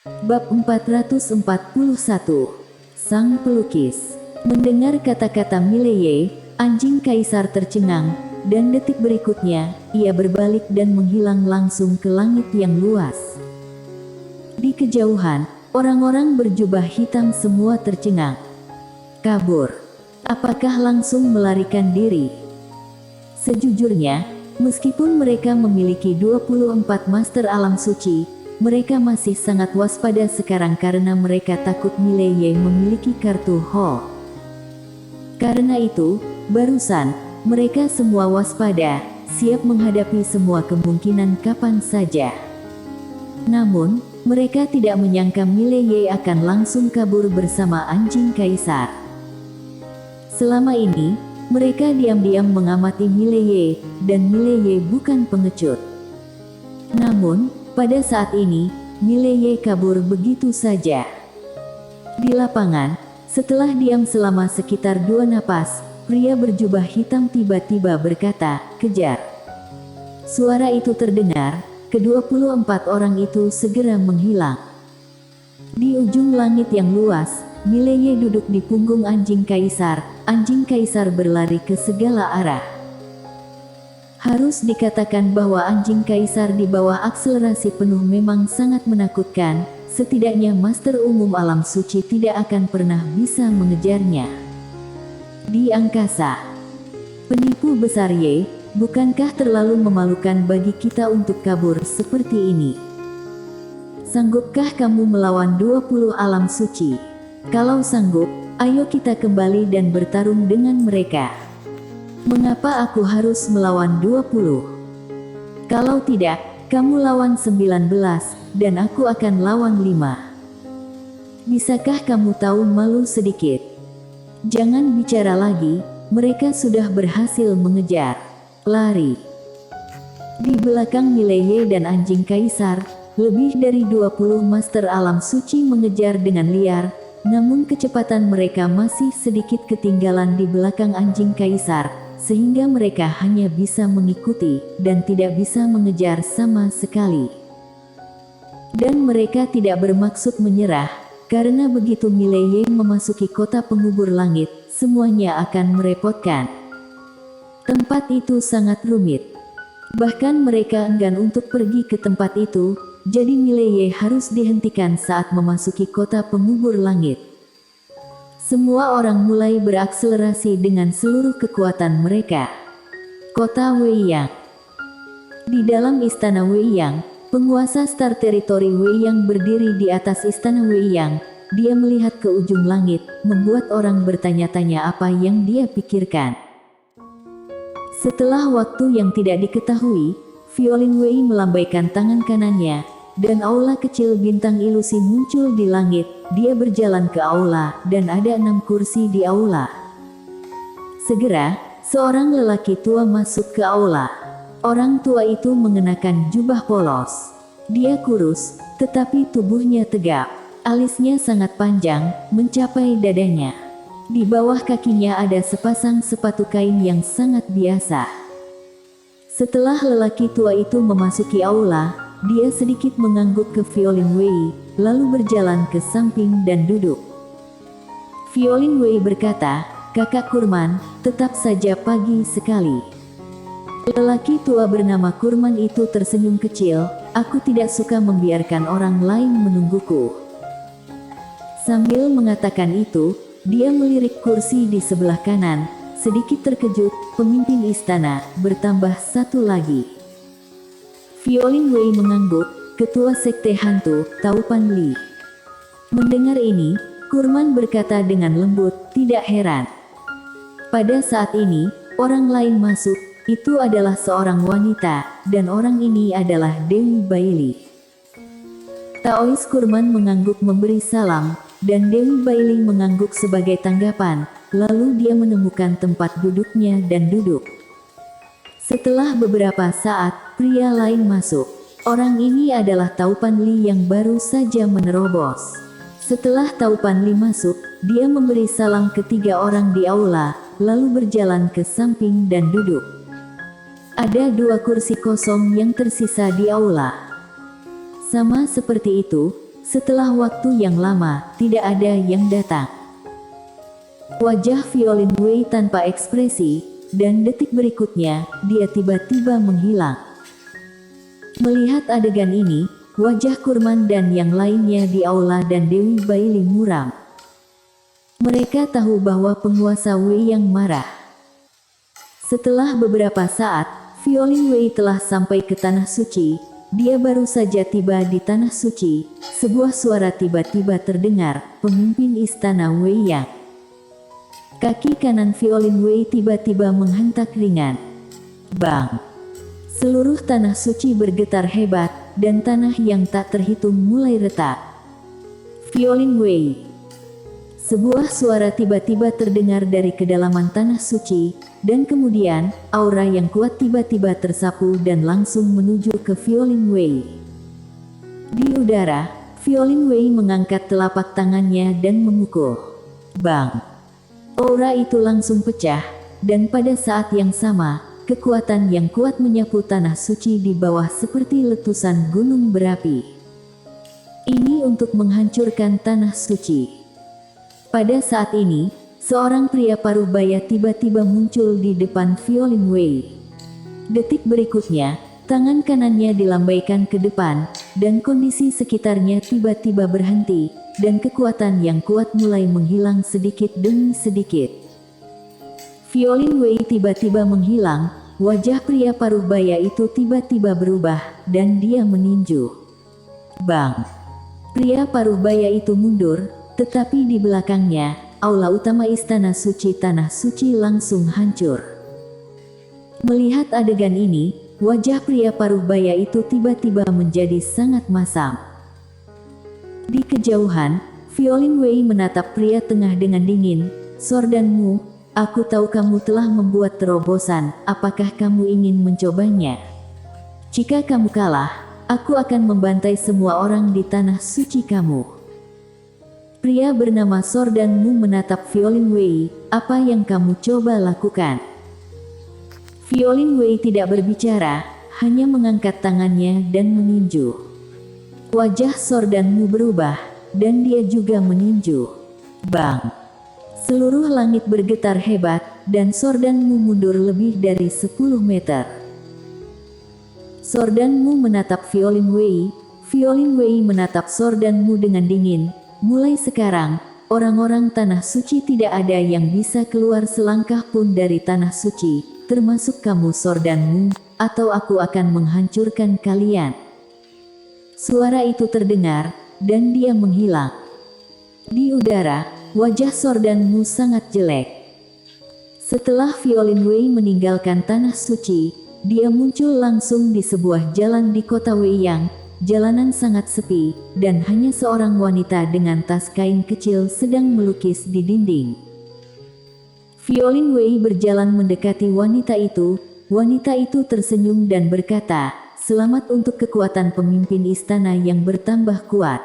Bab 441. Sang Pelukis. Mendengar kata-kata Mileye, anjing kaisar tercengang, dan detik berikutnya, ia berbalik dan menghilang langsung ke langit yang luas. Di kejauhan, orang-orang berjubah hitam semua tercengang. Kabur. Apakah langsung melarikan diri? Sejujurnya, meskipun mereka memiliki 24 master alam suci, mereka masih sangat waspada sekarang karena mereka takut Mileye memiliki kartu Ho. Karena itu, barusan, mereka semua waspada, siap menghadapi semua kemungkinan kapan saja. Namun, mereka tidak menyangka Mileye akan langsung kabur bersama anjing kaisar. Selama ini, mereka diam-diam mengamati Mileye, dan Mileye bukan pengecut. Namun, pada saat ini, Mileye kabur begitu saja. Di lapangan, setelah diam selama sekitar 2 napas, pria berjubah hitam tiba-tiba berkata, "Kejar." Suara itu terdengar, ke-24 orang itu segera menghilang. Di ujung langit yang luas, Mileye duduk di punggung anjing kaisar. Anjing kaisar berlari ke segala arah. Harus dikatakan bahwa anjing kaisar di bawah akselerasi penuh memang sangat menakutkan. Setidaknya master umum alam suci tidak akan pernah bisa mengejarnya. Di angkasa. Penipu besar Ye, bukankah terlalu memalukan bagi kita untuk kabur seperti ini? Sanggupkah kamu melawan 20 alam suci? Kalau sanggup, ayo kita kembali dan bertarung dengan mereka. Mengapa aku harus melawan 20? Kalau tidak, kamu lawan 19, dan aku akan lawan 5. Bisakah kamu tahu malu sedikit? Jangan bicara lagi, mereka sudah berhasil mengejar. Lari. Di belakang Mileye dan anjing kaisar, lebih dari 20 master alam suci mengejar dengan liar. Namun kecepatan mereka masih sedikit ketinggalan di belakang anjing kaisar, sehingga mereka hanya bisa mengikuti, dan tidak bisa mengejar sama sekali. Dan mereka tidak bermaksud menyerah, karena begitu Mileye memasuki kota pengubur langit, semuanya akan merepotkan. Tempat itu sangat rumit. Bahkan mereka enggan untuk pergi ke tempat itu. Jadi Mileye harus dihentikan saat memasuki kota pengubur langit. Semua orang mulai berakselerasi dengan seluruh kekuatan mereka. Kota Weiyang. Di dalam istana Weiyang, penguasa Star Territory Weiyang berdiri di atas istana Weiyang. Dia melihat ke ujung langit, membuat orang bertanya-tanya apa yang dia pikirkan. Setelah waktu yang tidak diketahui, Violin Wei melambaikan tangan kanannya, dan aula kecil bintang ilusi muncul di langit. Dia berjalan ke aula, dan ada 6 kursi di aula. Segera, seorang lelaki tua masuk ke aula. Orang tua itu mengenakan jubah polos. Dia kurus, tetapi tubuhnya tegap. Alisnya sangat panjang, mencapai dadanya. Di bawah kakinya ada sepasang sepatu kain yang sangat biasa. Setelah lelaki tua itu memasuki aula, dia sedikit mengangguk ke Violin Wei, lalu berjalan ke samping dan duduk. Violin Wei berkata, "Kakak Kurman, tetap saja pagi sekali." Lelaki tua bernama Kurman itu tersenyum kecil, "Aku tidak suka membiarkan orang lain menungguku." Sambil mengatakan itu, dia melirik kursi di sebelah kanan. Sedikit terkejut, pemimpin istana bertambah satu lagi. Violin Wei mengangguk, ketua sekte hantu, Taupan Li. Mendengar ini, Kurman berkata dengan lembut, "Tidak heran. Pada saat ini, orang lain masuk, itu adalah seorang wanita, dan orang ini adalah Dewi Bailey." Taois Kurman mengangguk memberi salam, dan Dewi Bailey mengangguk sebagai tanggapan. Lalu dia menemukan tempat duduknya dan duduk. Setelah beberapa saat, pria lain masuk. Orang ini adalah Taupan Li yang baru saja menerobos. Setelah Taupan Li masuk, dia memberi salam ke 3 orang di aula, lalu berjalan ke samping dan duduk. Ada 2 kursi kosong yang tersisa di aula. Sama seperti itu, setelah waktu yang lama, tidak ada yang datang. Wajah Violin Wei tanpa ekspresi, dan detik berikutnya, dia tiba-tiba menghilang. Melihat adegan ini, wajah Kurman dan yang lainnya di aula dan Dewi Bailey muram. Mereka tahu bahwa penguasa Wei yang marah. Setelah beberapa saat, Violin Wei telah sampai ke Tanah Suci. Dia baru saja tiba di Tanah Suci. Sebuah suara tiba-tiba terdengar, pemimpin istana Wei Yang. Kaki kanan Violin Wei tiba-tiba menghentak ringan. Bang! Seluruh Tanah Suci bergetar hebat, dan tanah yang tak terhitung mulai retak. Violin Wei. Sebuah suara tiba-tiba terdengar dari kedalaman Tanah Suci, dan kemudian, aura yang kuat tiba-tiba tersapu dan langsung menuju ke Violin Wei. Di udara, Violin Wei mengangkat telapak tangannya dan memukul. Bang! Aura itu langsung pecah, dan pada saat yang sama, kekuatan yang kuat menyapu Tanah Suci di bawah seperti letusan gunung berapi. Ini untuk menghancurkan Tanah Suci. Pada saat ini, seorang pria parubaya tiba-tiba muncul di depan Violin Wei. Detik berikutnya, tangan kanannya dilambaikan ke depan, dan kondisi sekitarnya tiba-tiba berhenti, dan kekuatan yang kuat mulai menghilang sedikit demi sedikit. Violin Wei tiba-tiba menghilang, wajah pria parubaya itu tiba-tiba berubah, dan dia meninju. Bang! Pria parubaya itu mundur, tetapi di belakangnya, aula utama Istana Suci Tanah Suci langsung hancur. Melihat adegan ini, wajah pria parubaya itu tiba-tiba menjadi sangat masam. Di kejauhan, Violin Wei menatap pria tengah dengan dingin. Sordanmu, aku tahu kamu telah membuat terobosan, apakah kamu ingin mencobanya? Jika kamu kalah, aku akan membantai semua orang di Tanah Suci kamu. Pria bernama Sordanmu menatap Violin Wei, apa yang kamu coba lakukan? Violin Wei tidak berbicara, hanya mengangkat tangannya dan meninju. Wajah Sordanmu berubah, dan dia juga meninju. Bang! Seluruh langit bergetar hebat, dan Sordanmu mundur lebih dari 10 meter. Sordanmu menatap Violin Wei menatap Sordanmu dengan dingin. Mulai sekarang, orang-orang Tanah Suci tidak ada yang bisa keluar selangkah pun dari Tanah Suci, termasuk kamu Sordanmu, atau aku akan menghancurkan kalian. Suara itu terdengar, dan dia menghilang. Di udara, wajah Sordanmu sangat jelek. Setelah Violin Wei meninggalkan Tanah Suci, dia muncul langsung di sebuah jalan di kota Wei Yang. Jalanan sangat sepi, dan hanya seorang wanita dengan tas kain kecil sedang melukis di dinding. Violin Wei berjalan mendekati wanita itu. Wanita itu tersenyum dan berkata, "Selamat untuk kekuatan pemimpin istana yang bertambah kuat."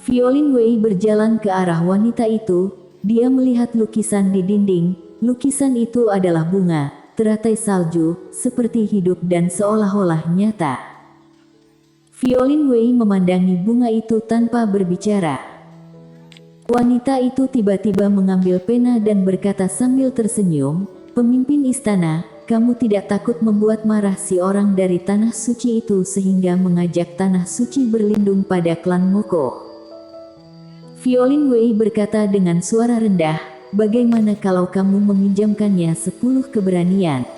Violin Wei berjalan ke arah wanita itu. Dia melihat lukisan di dinding. Lukisan itu adalah bunga, teratai salju, seperti hidup dan seolah-olah nyata. Violin Wei memandangi bunga itu tanpa berbicara. Wanita itu tiba-tiba mengambil pena dan berkata sambil tersenyum, "Pemimpin istana, kamu tidak takut membuat marah si orang dari Tanah Suci itu sehingga mengajak Tanah Suci berlindung pada klan Moko?" Violin Wei berkata dengan suara rendah, "Bagaimana kalau kamu meminjamkannya 10 keberanian?"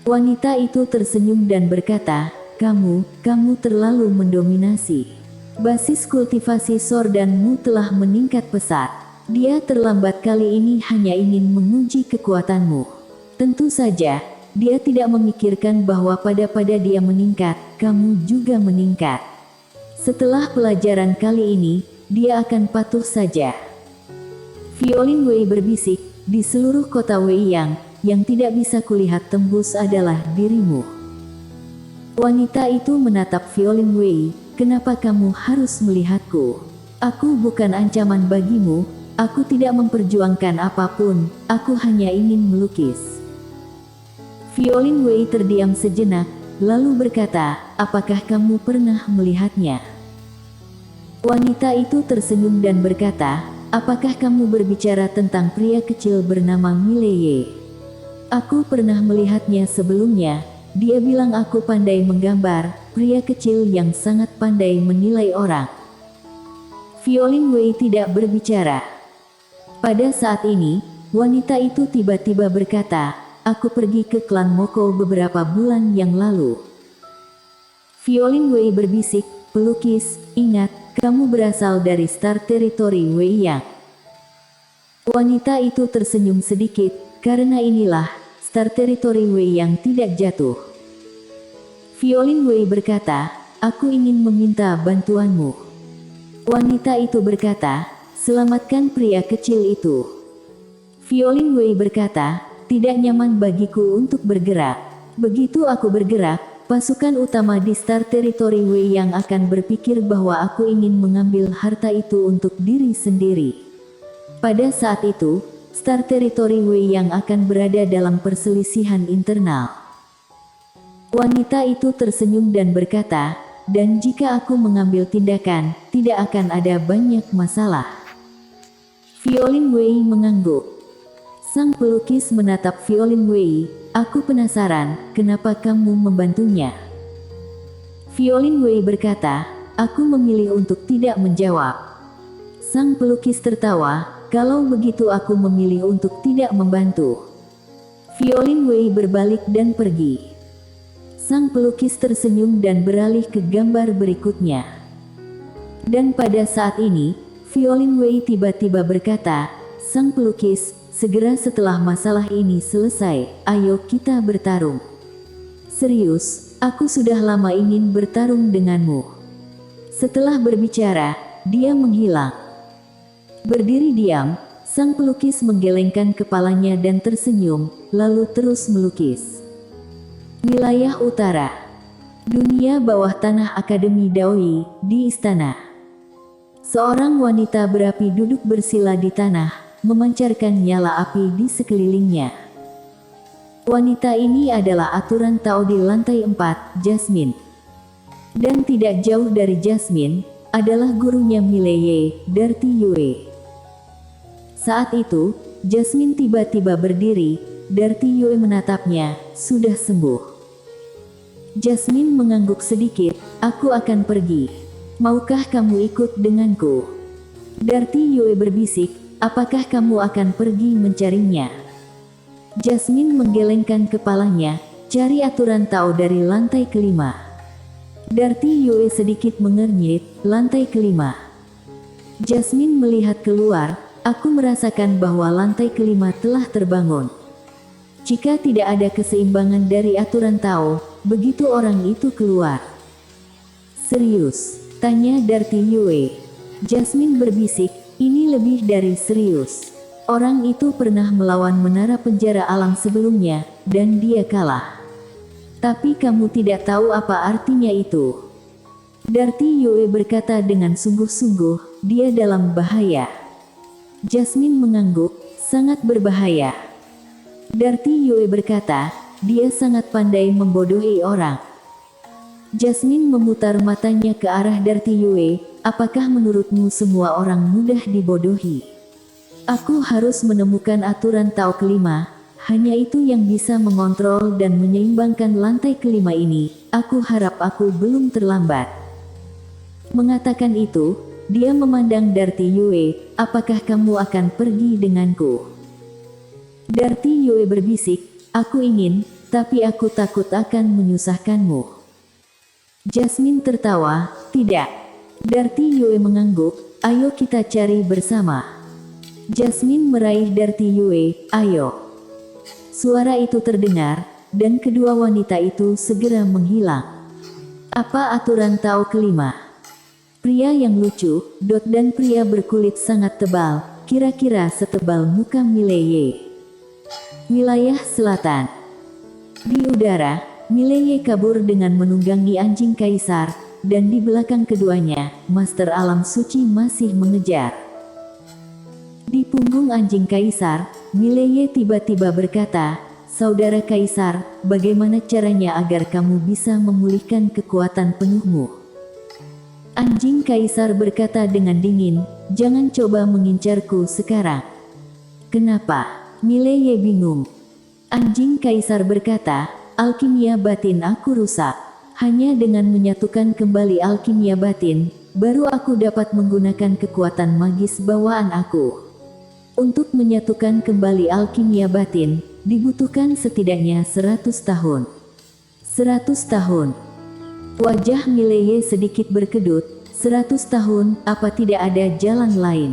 Wanita itu tersenyum dan berkata, Kamu terlalu mendominasi. Basis kultivasi Sordanmu telah meningkat pesat. Dia terlambat kali ini hanya ingin menguji kekuatanmu. Tentu saja, dia tidak memikirkan bahwa pada dia meningkat, kamu juga meningkat. Setelah pelajaran kali ini, dia akan patuh saja. Violin Wei berbisik, di seluruh kota Wei yang tidak bisa kulihat tembus adalah dirimu. Wanita itu menatap Violin Wei, "Kenapa kamu harus melihatku? Aku bukan ancaman bagimu, aku tidak memperjuangkan apapun, aku hanya ingin melukis." Violin Wei terdiam sejenak, lalu berkata, "Apakah kamu pernah melihatnya?" Wanita itu tersenyum dan berkata, apakah kamu berbicara tentang pria kecil bernama Mileye? Aku pernah melihatnya sebelumnya. Dia bilang aku pandai menggambar, pria kecil yang sangat pandai menilai orang. Violin Wei tidak berbicara. Pada saat ini, wanita itu tiba-tiba berkata, aku pergi ke klan Moko beberapa bulan yang lalu. Violin Wei berbisik, pelukis, ingat, kamu berasal dari Star Territory Wei Yang. Wanita itu tersenyum sedikit, karena inilah Star Territory Wei yang tidak jatuh. Violin Wei berkata, aku ingin meminta bantuanmu. Wanita itu berkata, selamatkan pria kecil itu. Violin Wei berkata, tidak nyaman bagiku untuk bergerak. Begitu aku bergerak, pasukan utama di Star Territory Wei yang akan berpikir bahwa aku ingin mengambil harta itu untuk diri sendiri. Pada saat itu, Star Territory Wei yang akan berada dalam perselisihan internal. Wanita itu tersenyum dan berkata, dan jika aku mengambil tindakan, tidak akan ada banyak masalah. Violin Wei mengangguk. Sang pelukis menatap Violin Wei, aku penasaran, kenapa kamu membantunya? Violin Wei berkata, aku memilih untuk tidak menjawab. Sang pelukis tertawa, kalau begitu aku memilih untuk tidak membantu. Violin Wei berbalik dan pergi. Sang pelukis tersenyum dan beralih ke gambar berikutnya. Dan pada saat ini, Violin Wei tiba-tiba berkata, sang pelukis, segera setelah masalah ini selesai, ayo kita bertarung. Serius, aku sudah lama ingin bertarung denganmu. Setelah berbicara, dia menghilang. Berdiri diam, sang pelukis menggelengkan kepalanya dan tersenyum, lalu terus melukis. Wilayah Utara. Dunia bawah tanah Akademi Daoi, di istana. Seorang wanita berapi duduk bersila di tanah, memancarkan nyala api di sekelilingnya. Wanita ini adalah aturan Tao di lantai 4, Jasmine. Dan tidak jauh dari Jasmine, adalah gurunya Mileye, Darty Yue. Saat itu, Jasmine tiba-tiba berdiri, Darty Yue menatapnya, sudah sembuh. Jasmine mengangguk sedikit, aku akan pergi. Maukah kamu ikut denganku? Darty Yue berbisik, apakah kamu akan pergi mencarinya? Jasmine menggelengkan kepalanya, cari aturan Tao dari lantai kelima. Darty Yue sedikit mengernyit, lantai kelima. Jasmine melihat keluar, aku merasakan bahwa lantai kelima telah terbangun. Jika tidak ada keseimbangan dari aturan Tao, begitu orang itu keluar. Serius? Tanya Darty Yue. Jasmine berbisik, ini lebih dari serius. Orang itu pernah melawan menara penjara alam sebelumnya, dan dia kalah. Tapi kamu tidak tahu apa artinya itu. Darty Yue berkata dengan sungguh-sungguh, dia dalam bahaya. Jasmine mengangguk, sangat berbahaya. Darty Yue berkata, dia sangat pandai membodohi orang. Jasmine memutar matanya ke arah Darty Yue, apakah menurutmu semua orang mudah dibodohi? Aku harus menemukan aturan Tao kelima, hanya itu yang bisa mengontrol dan menyeimbangkan lantai kelima ini, aku harap aku belum terlambat. Mengatakan itu, dia memandang Darty Yue, apakah kamu akan pergi denganku? Darty Yue berbisik, aku ingin, tapi aku takut akan menyusahkanmu. Jasmine tertawa, tidak. Darty Yue mengangguk, ayo kita cari bersama. Jasmine meraih Darty Yue, ayo. Suara itu terdengar, dan kedua wanita itu segera menghilang. Apa aturan Tao kelima? Pria yang lucu, dan pria berkulit sangat tebal, kira-kira setebal muka Mileye. Wilayah Selatan. Di udara, Mileye kabur dengan menunggangi anjing kaisar, dan di belakang keduanya, Master Alam Suci masih mengejar. Di punggung anjing kaisar, Mileye tiba-tiba berkata, saudara kaisar, bagaimana caranya agar kamu bisa memulihkan kekuatan penuhmu? Anjing kaisar berkata dengan dingin, "Jangan coba mengincarku sekarang." "Kenapa?" Mileye bingung. Anjing kaisar berkata, "Alkimia batin aku rusak. Hanya dengan menyatukan kembali alkimia batin, baru aku dapat menggunakan kekuatan magis bawaan aku." Untuk menyatukan kembali alkimia batin, dibutuhkan setidaknya 100 tahun. 100 tahun. Wajah Mileye sedikit berkedut. 100 tahun, apa tidak ada jalan lain?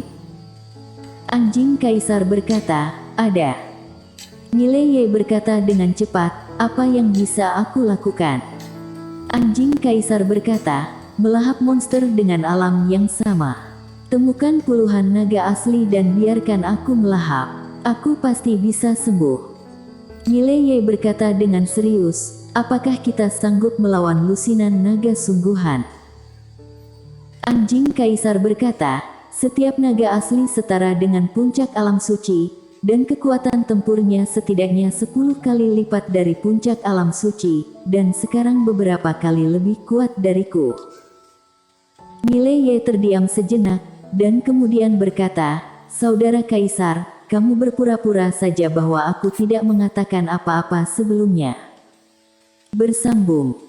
Anjing kaisar berkata, "Ada." Mileye berkata dengan cepat, "Apa yang bisa aku lakukan?" Anjing kaisar berkata, "Melahap monster dengan alam yang sama. Temukan puluhan naga asli dan biarkan aku melahap. Aku pasti bisa sembuh." Mileye berkata dengan serius, "Apakah kita sanggup melawan lusinan naga sungguhan?" Anjing kaisar berkata, "Setiap naga asli setara dengan puncak alam suci, dan kekuatan tempurnya setidaknya 10 kali lipat dari puncak alam suci, dan sekarang beberapa kali lebih kuat dariku." Mileye terdiam sejenak, dan kemudian berkata, "Saudara kaisar, kamu berpura-pura saja bahwa aku tidak mengatakan apa-apa sebelumnya." Bersambung.